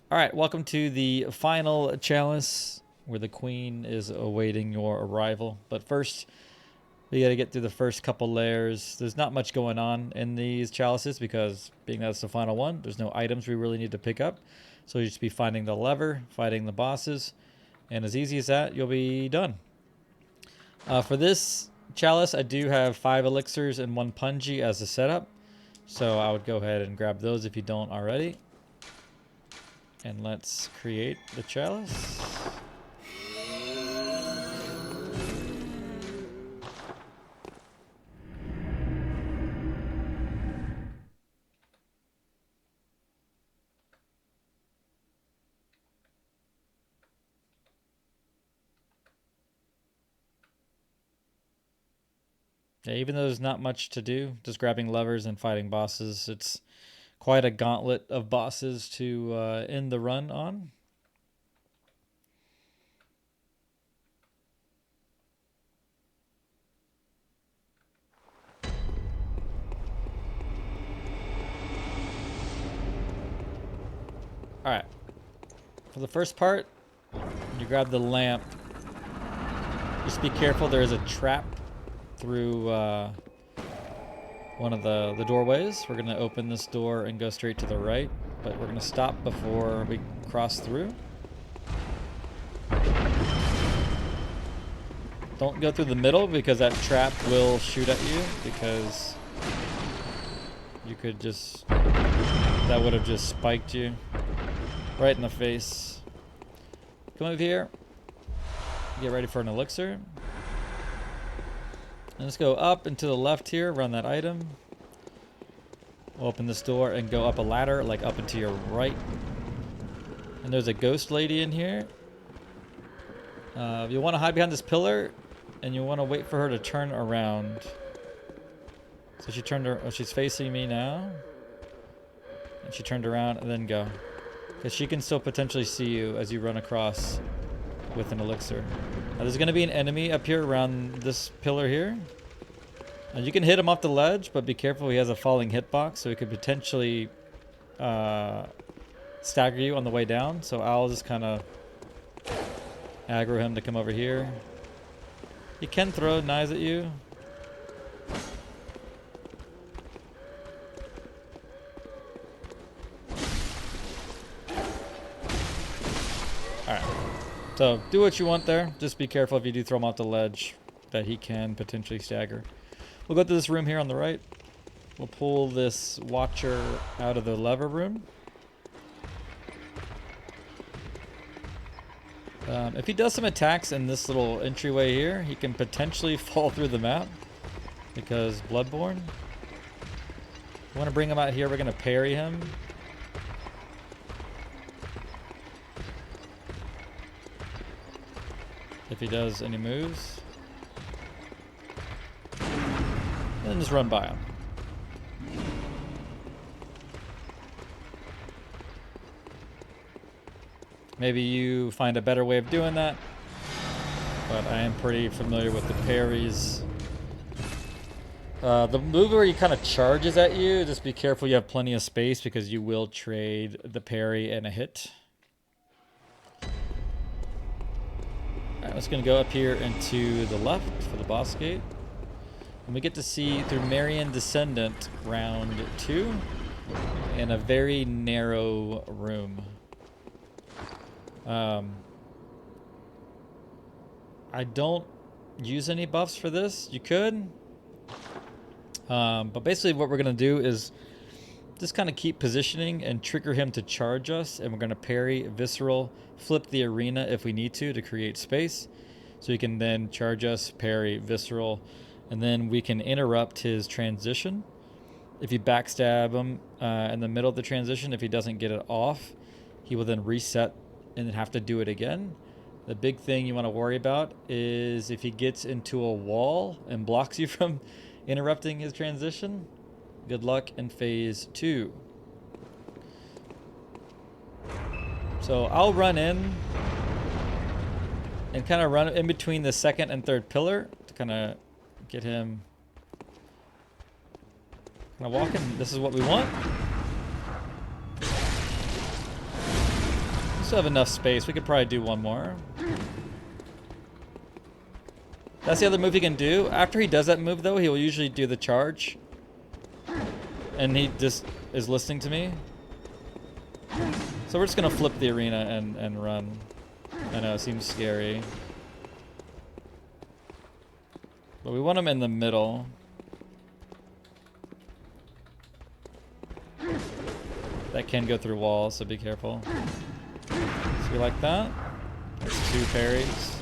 All right, welcome to the final chalice where the queen is awaiting your arrival. But first, we got to get through the first couple layers. There's not much going on in these chalices because being that it's the final one, there's no items we really need to pick up. So you just be finding the lever, fighting the bosses, and as easy as that, you'll be done. For this chalice, I do have 5 elixirs and 1 punji as a setup. So I would go ahead and grab those if you don't already. And let's create the chalice. Yeah, even though there's not much to do, just grabbing levers and fighting bosses, it's quite a gauntlet of bosses to end the run on. Alright, for the first part, you grab the lamp. Just be careful, there is a trap through one of the doorways. We're going to open this door and go straight to the right, but we're going to stop before we cross through. Don't go through the middle because that trap will shoot at you because you could just, that would have just spiked you right in the face. Come over here, get ready for an elixir. And let's go up and to the left here, run that item. Open this door and go up a ladder, like up and to your right. And there's a ghost lady in here. You want to hide behind this pillar, and you want to wait for her to turn around. So she turned her, oh, she's facing me now. And she turned around and then go. Because she can still potentially see you as you run across with an elixir. Now there's going to be an enemy up here around this pillar here. And you can hit him off the ledge, but be careful, he has a falling hitbox, so he could potentially stagger you on the way down. So I'll just kind of aggro him to come over here. He can throw knives at you. Alright. So do what you want there. Just be careful if you do throw him off the ledge that he can potentially stagger. We'll go to this room here on the right. We'll pull this watcher out of the lever room. If he does some attacks in this little entryway here, he can potentially fall through the map because Bloodborne. We want to bring him out here. We're going to parry him. If he does any moves. And then just run by him. Maybe you find a better way of doing that, but I am pretty familiar with the parries. The move where he kind of charges at you, just be careful you have plenty of space because you will trade the parry and a hit. Alright, let's gonna go up here and to the left for the boss gate. And we get to see Pthumeru Descendant round 2 in a very narrow room. I don't use any buffs for this. You could. But basically what we're going to do is just kind of keep positioning and trigger him to charge us. And we're going to parry, visceral, flip the arena if we need to create space. So he can then charge us, parry, visceral, and then we can interrupt his transition. If you backstab him in the middle of the transition, if he doesn't get it off, he will then reset and then have to do it again. The big thing you want to worry about is if he gets into a wall and blocks you from interrupting his transition, good luck in phase 2. So I'll run in and kind of run in between the second and third pillar to kind of get him kind of walking. This is what we want. Still have enough space. We could probably do one more. That's the other move he can do. After he does that move, though, he will usually do the charge. And he just is listening to me. So we're just going to flip the arena and run. I know, it seems scary. But we want him in the middle. That can go through walls, so be careful. So we like that. That's 2 parries.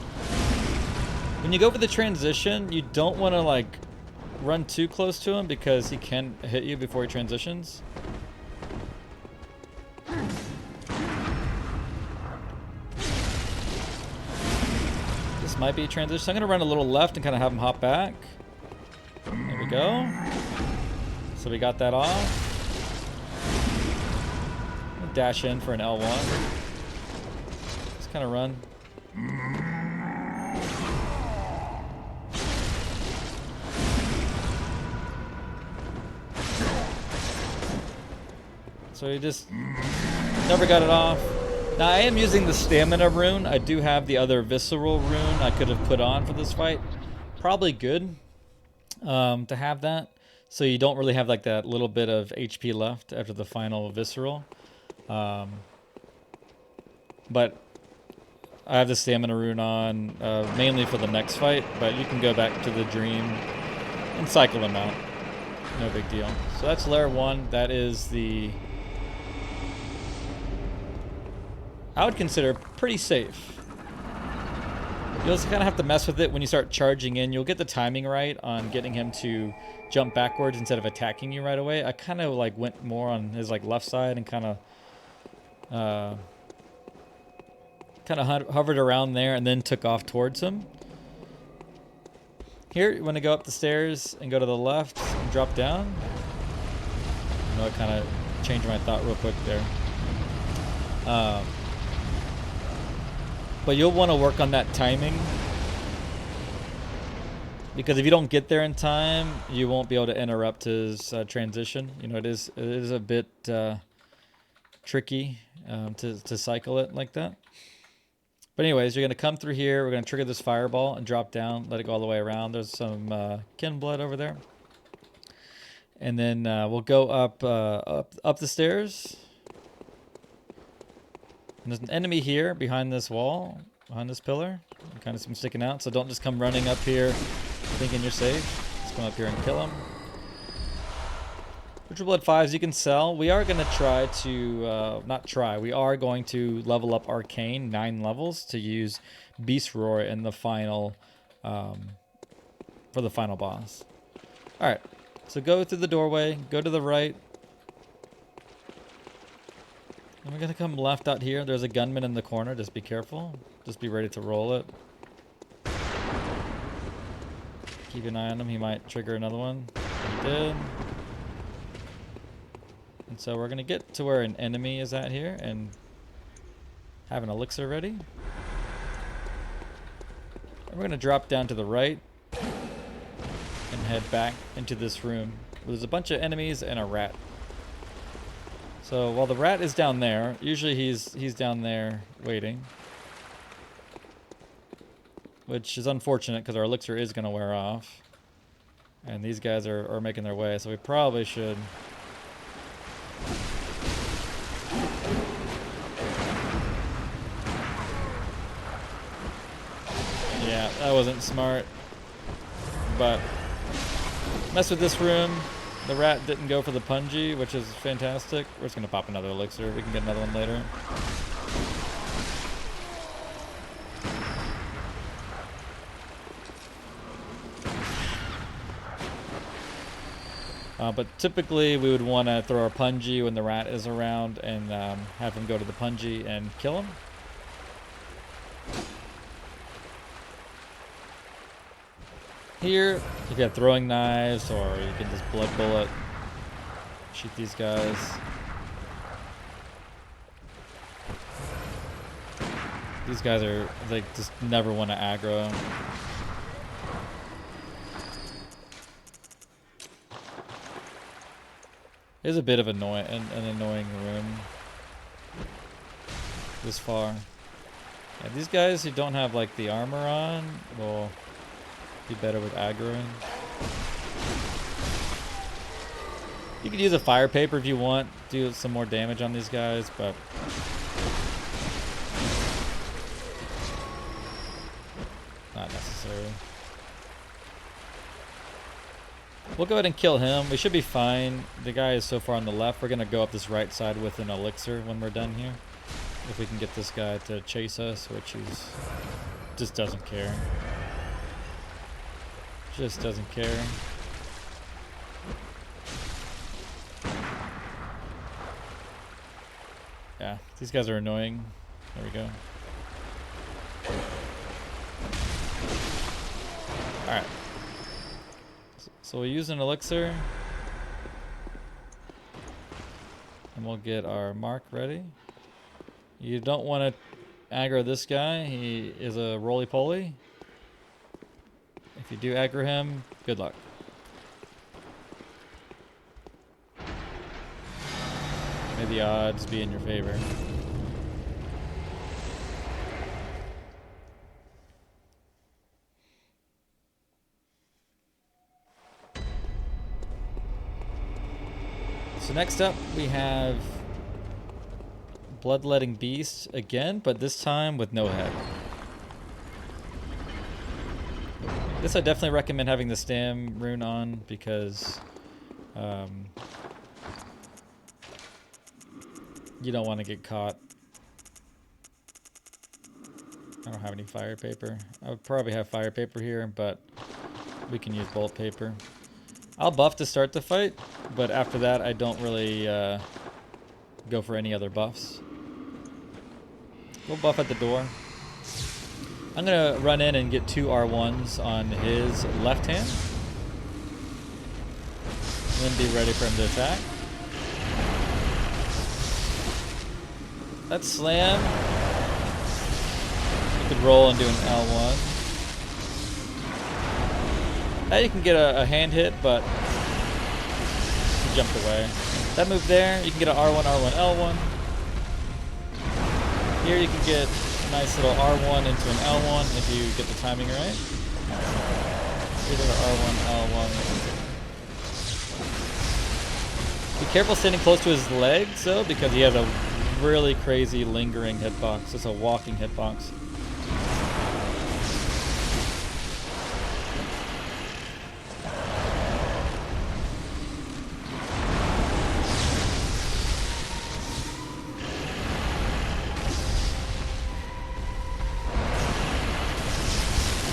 When you go for the transition, you don't want to like run too close to him because he can hit you before he transitions. This might be a transition. So I'm going to run a little left and kind of have him hop back. There we go. So we got that off. Dash in for an L1. Just kind of run. So he just never got it off. Now I am using the stamina rune. I do have the other visceral rune I could have put on for this fight. Probably good to have that. So you don't really have like that little bit of HP left after the final visceral. But I have the stamina rune on mainly for the next fight, but you can go back to the dream and cycle them out. No big deal. So that's layer 1. That is the... I would consider pretty safe. You also kind of have to mess with it when you start charging in. You'll get the timing right on getting him to jump backwards instead of attacking you right away. I kind of like went more on his like left side and kind of hovered around there and then took off towards him. Here, you want to go up the stairs and go to the left and drop down. I know I kind of changed my thought real quick there. But you'll want to work on that timing, because if you don't get there in time, you won't be able to interrupt his transition. You know, it is a bit tricky to cycle it like that. But anyways, you're going to come through here. We're going to trigger this fireball and drop down, let it go all the way around. There's some kin blood over there. And then we'll go up the stairs. And there's an enemy here behind this wall, behind this pillar. You kind of see him sticking out, so don't just come running up here thinking you're safe. Just come up here and kill him. Ritual Blood 5s you can sell. We are going to try to, we are going to level up Arcane 9 levels to use Beast Roar in the final, for the final boss. Alright, so go through the doorway, go to the right. And we're going to come left out here. There's a gunman in the corner. Just be careful. Just be ready to roll it. Keep an eye on him. He might trigger another one. He did. And so we're going to get to where an enemy is at here and have an elixir ready. And we're going to drop down to the right and head back into this room. There's a bunch of enemies and a rat. So while the rat is down there, usually he's down there waiting. Which is unfortunate because our elixir is going to wear off. And these guys are making their way, so we probably should... Yeah, that wasn't smart. But mess with this room. The rat didn't go for the punji, which is fantastic. We're just going to pop another elixir. We can get another one later. But typically we would want to throw our punji when the rat is around and have him go to the punji and kill him. Here, if you have throwing knives, or you can just blood bullet, shoot these guys. These guys are, they just never want to aggro. It is a bit of an annoying room. this far. Yeah, these guys who don't have like the armor on will be better with aggroing. You could use a fire paper if you want, do some more damage on these guys, but not necessary. We'll go ahead and kill him. We should be fine. The guy is so far on the left. We're going to go up this right side with an elixir when we're done here. If we can get this guy to chase us, which he's just doesn't care. Just doesn't care. Yeah, these guys are annoying. There we go. Alright. So we'll use an elixir. And we'll get our mark ready. You don't want to aggro this guy. He is a roly-poly. If you do aggro him, good luck. May the odds be in your favor. So next up we have Bloodletting Beast again, but this time with no head. This I definitely recommend having the stam rune on because you don't want to get caught. I don't have any fire paper. I would probably have fire paper here, but we can use bolt paper. I'll buff to start the fight, but after that I don't really go for any other buffs. We'll buff at the door. I'm going to run in and get 2 R1s on his left hand. And then be ready for him to attack. That slam. You could roll and do an L1. Now you can get a hand hit, but he jumped away. That move there, you can get an R1, R1, L1. Here you can get a nice little R1 into an L1 if you get the timing right. Here's an R1, L1. Be careful standing close to his legs though, because he has a really crazy lingering hitbox. It's a walking hitbox.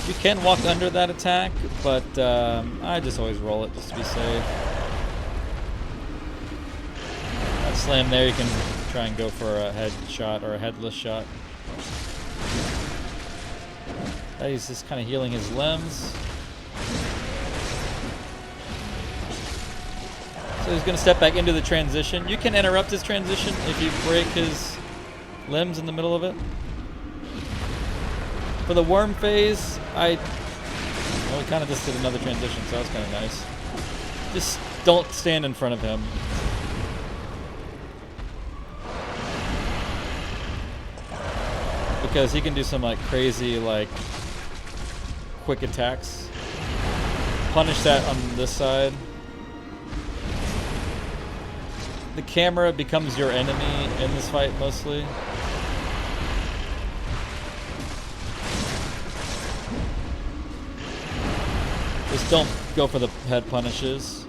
You can walk under that attack, but I just always roll it just to be safe. That slam there, you can try and go for a head shot or a headless shot. He's just kind of healing his limbs. So he's going to step back into the transition. You can interrupt his transition if you break his limbs in the middle of it. For the worm phase, we kind of just did another transition, so that was kind of nice. Just don't stand in front of him. Because he can do some like crazy like quick attacks. Punish that on this side. The camera becomes your enemy in this fight mostly. Just don't go for the head punishes.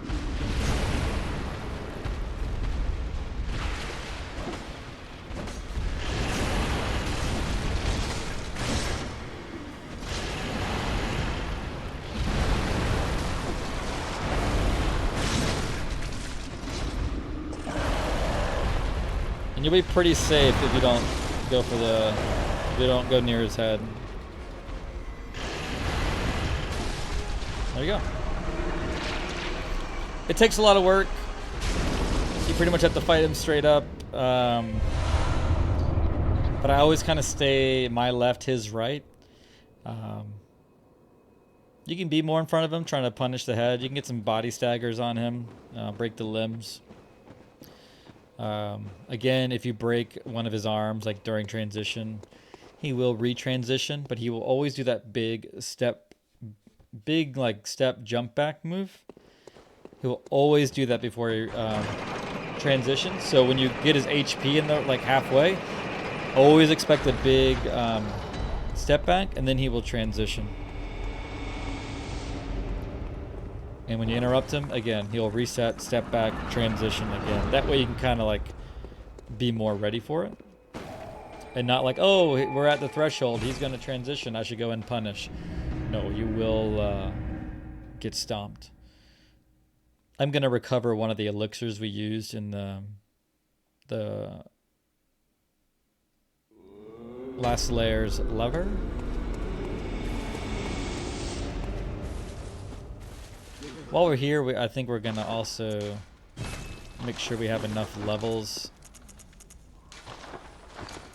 And you'll be pretty safe if you don't go for if you don't go near his head. There you go. It takes a lot of work. You pretty much have to fight him straight up. But I always kind of stay my left, his right. You can be more in front of him, trying to punish the head. You can get some body staggers on him, break the limbs. Again, if you break one of his arms, like during transition, he will retransition, but he will always do that big step jump back move. He will always do that before he transitions. So when you get his HP in the like halfway, always expect a big step back, and then he will transition. And when you interrupt him, again, he'll reset, step back, transition again. That way you can kind of like be more ready for it. And not like, oh, we're at the threshold, he's going to transition, I should go and punish. No, you will get stomped. I'm going to recover one of the elixirs we used in the last layer's lever. While we're here, I think we're going to also make sure we have enough levels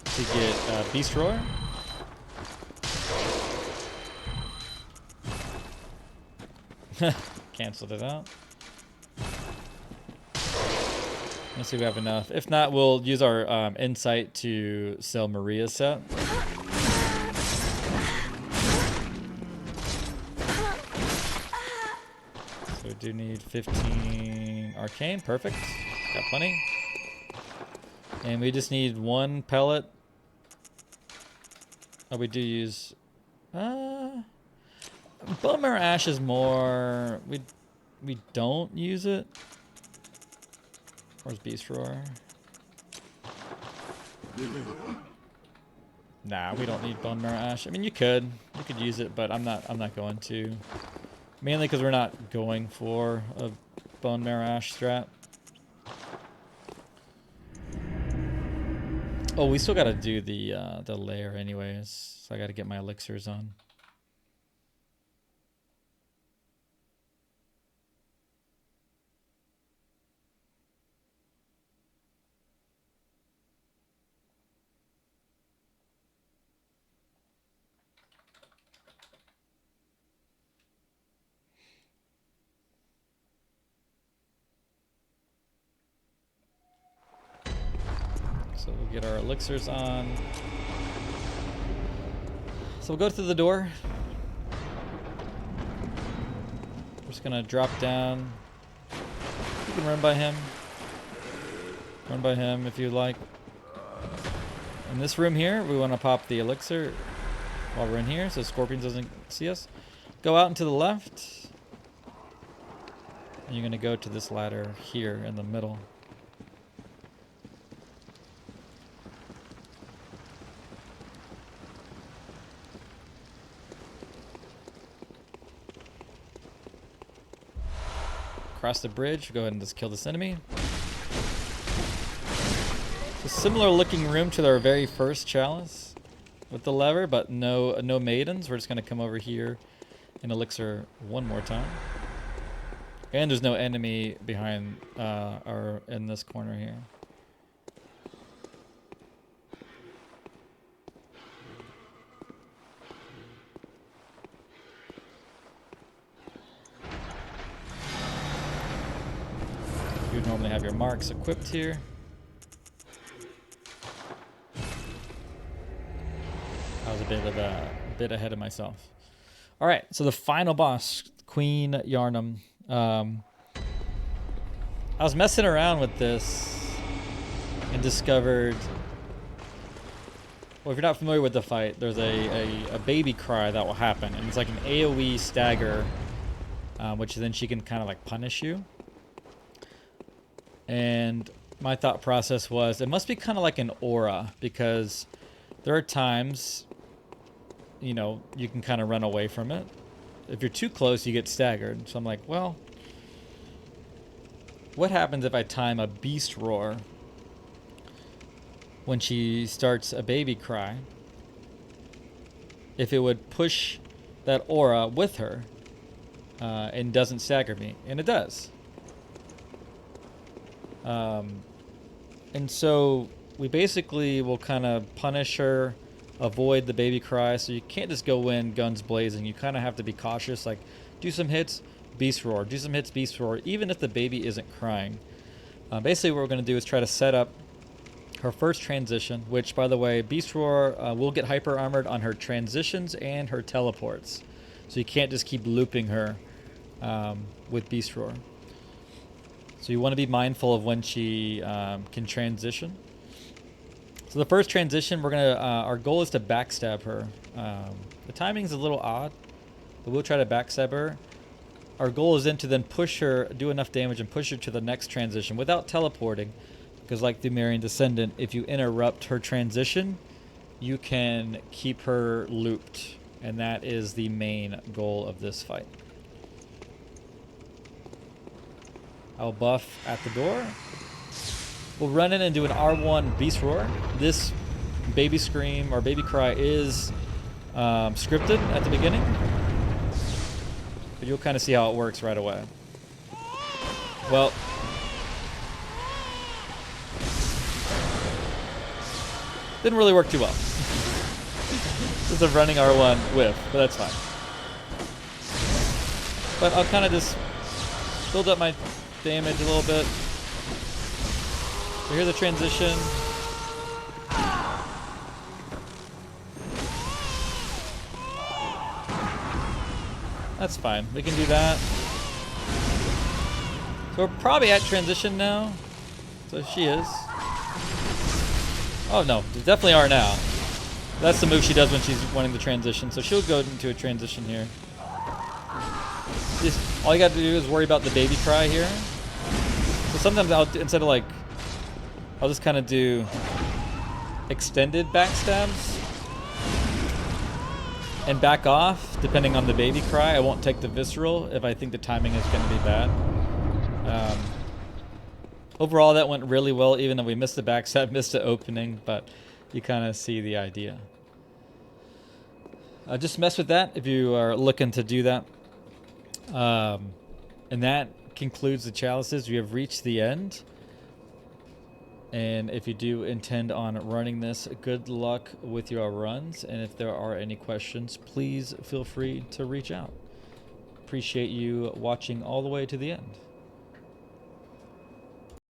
to get Beast Roar. Canceled it out. Let's see if we have enough. If not, we'll use our insight to sell Maria's set. So we do need 15 arcane. Perfect. Got plenty. And we just need one pellet. Oh, we do use... Bone Marrow Ash is more... We don't use it. Where's Beast Roar? Nah, we don't need Bone Marrow Ash. I mean, you could use it, but I'm not going to. Mainly because we're not going for a Bone Marrow Ash strat. Oh, we still got to do the layer anyways, so I got to get my elixirs on. So we'll get our elixirs on. So we'll go through the door. We're just gonna drop down. You can run by him. Run by him if you like. In this room here, we want to pop the elixir while we're in here so Scorpions doesn't see us. Go out and to the left. And you're gonna go to this ladder here in the middle. Across the bridge, go ahead and just kill this enemy. It's a similar looking room to our very first chalice with the lever, but no maidens. We're just gonna come over here and elixir one more time. And there's no enemy behind or in this corner here. You would normally have your marks equipped here. I was a bit ahead of myself. All right, so the final boss, Queen Yharnam. I was messing around with this and discovered. Well, if you're not familiar with the fight, there's a baby cry that will happen, and it's like an AOE stagger, which then she can kind of like punish you. And my thought process was it must be kind of like an aura, because there are times, you know, you can kind of run away from it. If you're too close, you get staggered. So I'm like, well, what happens if I time a Beast Roar when she starts a baby cry? If it would push that aura with her and doesn't stagger me. And it does. And so we basically will kind of punish her, avoid the baby cry. So you can't just go in guns blazing. You kind of have to be cautious. Like, do some hits, Beast Roar. Do some hits, Beast Roar, even if the baby isn't crying. Basically, what we're going to do is try to set up her first transition, which, by the way, Beast Roar will get hyper armored on her transitions and her teleports. So you can't just keep looping her with Beast Roar. So you want to be mindful of when she can transition. So the first transition, we're gonna our goal is to backstab her. The timing's a little odd, but we'll try to backstab her. Our goal is then to push her, do enough damage, and push her to the next transition without teleporting. Because like the Thumerian Descendant, if you interrupt her transition, you can keep her looped. And that is the main goal of this fight. I'll buff at the door. We'll run in and do an R1 Beast Roar. This baby scream or baby cry is scripted at the beginning. But you'll kind of see how it works right away. Well, didn't really work too well. Just a running R1 whiff, but that's fine. But I'll kind of just build up my damage a little bit. So here's the transition. That's fine. We can do that. So we're probably at transition now. So she is. Oh no, we definitely are now. That's the move she does when she's wanting to transition. So she'll go into a transition here. Just, all you got to do is worry about the baby cry here. So sometimes instead of I'll just kind of do extended backstabs and back off depending on the baby cry. I won't take the visceral if I think the timing is going to be bad. Overall, that went really well, even though we missed the backstab, missed the opening, but you kind of see the idea. Just mess with that if you are looking to do that. And that concludes the chalices. We have reached the end. And if you do intend on running this, good luck with your runs. And if there are any questions, please feel free to reach out. Appreciate you watching all the way to the end.